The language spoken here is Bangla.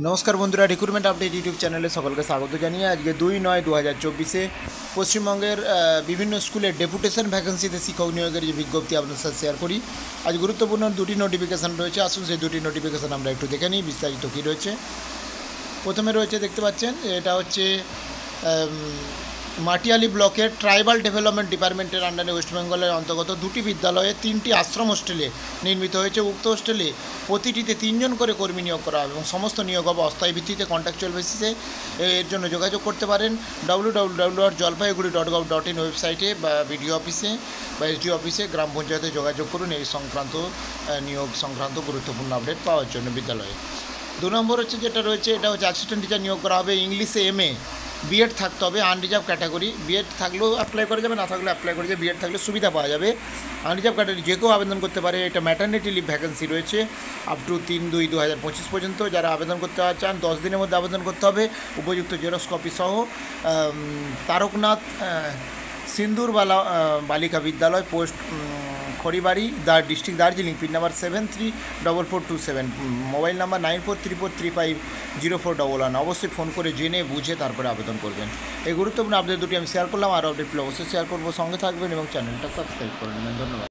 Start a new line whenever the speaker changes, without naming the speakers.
नमस्कार बंधुरा रिक्रुटमेंट अपडेट यूट्यूब चैनल सकल के स्वागत जानिए आज के 2-9-2024 पश्चिमबंगेर विभिन्न स्कूले डेपुटेशन भैकेंसिते शिक्षक नियोगेर जो विज्ञप्ति आपनादेर साथे शेयर करी। आज गुरुत्वपूर्ण दुटी नोटिफिकेशन रयेछे, आसुन सेई दुटी नोटिफिकेशन आमरा एकटु देखे निई विस्तारित कि रयेछे। प्रथमे रयेछे देखते पाच्छेन एटा हच्छे माटियाली ब्लकेर ट्राइबल डेभेलपमेंट डिपार्टमेंटेर आंडारे वेस्ट बेंगलेर अंतर्गत दुटी विद्यालये 3टी आश्रम हस्टेले निर्मित हয়েছে। उक्त हस्टेले प्रतिटिते 3 जन करे कर्मी नियोग करा হবে এবং সমস্ত নিয়োগ হবে অস্থায়ী ভিত্তিতে কন্ট্রাকচুয়াল বেসিসে। এর জন্য যোগাযোগ করতে পারেন www.jalpaiguri.gov.in ওয়েবসাইটে বা বিডিও অফিসে বা এসডিও অফিসে গ্রাম পঞ্চায়েতে যোগাযোগ করুন এই সংক্রান্ত নিয়োগ সংক্রান্ত গুরুত্বপূর্ণ আপডেট পাওয়ার জন্য বিদ্যালয়ে। 2 নম্বর হচ্ছে যেটা রয়েছে এটা হচ্ছে অ্যাসিস্ট্যান্ট টিচার নিয়োগ করা হবে। ইংলিশে এমএ বিএড থাকতে হবে, আনরিজার্ভ ক্যাটাগরি। বিএড থাকলেও অ্যাপ্লাই করা যাবে, না থাকলে অ্যাপ্লাই করে যাবে, বিএড থাকলে সুবিধা পাওয়া যাবে। আনরিজার্ভ ক্যাটাগরি যে কেউ আবেদন করতে পারে। এটা ম্যাটারনিটি লিভ ভ্যাকেন্সি রয়েছে আপ টু 3/2/2025 পর্যন্ত। যারা আবেদন করতে চান 10 দিনের মধ্যে আবেদন করতে হবে উপযুক্ত জেরক্স কপি সহ। তারকনাথ সিন্দুরবালা বালিকা বিদ্যালয়, post Kharibari, district Darjeeling, pin number 734427, mobile number 9434350411। অবশ্যই ফোন করে জেনে বুঝে তারপরে আবেদন করবেন। এই গুরুত্বপূর্ণ আপডেট দুটি আমি শেয়ার করলাম। আর আপডেট পেলে অবশ্যই শেয়ার করবো, সঙ্গে থাকবেন এবং চ্যানেলটা সাবস্ক্রাইব করে নেবেন। ধন্যবাদ।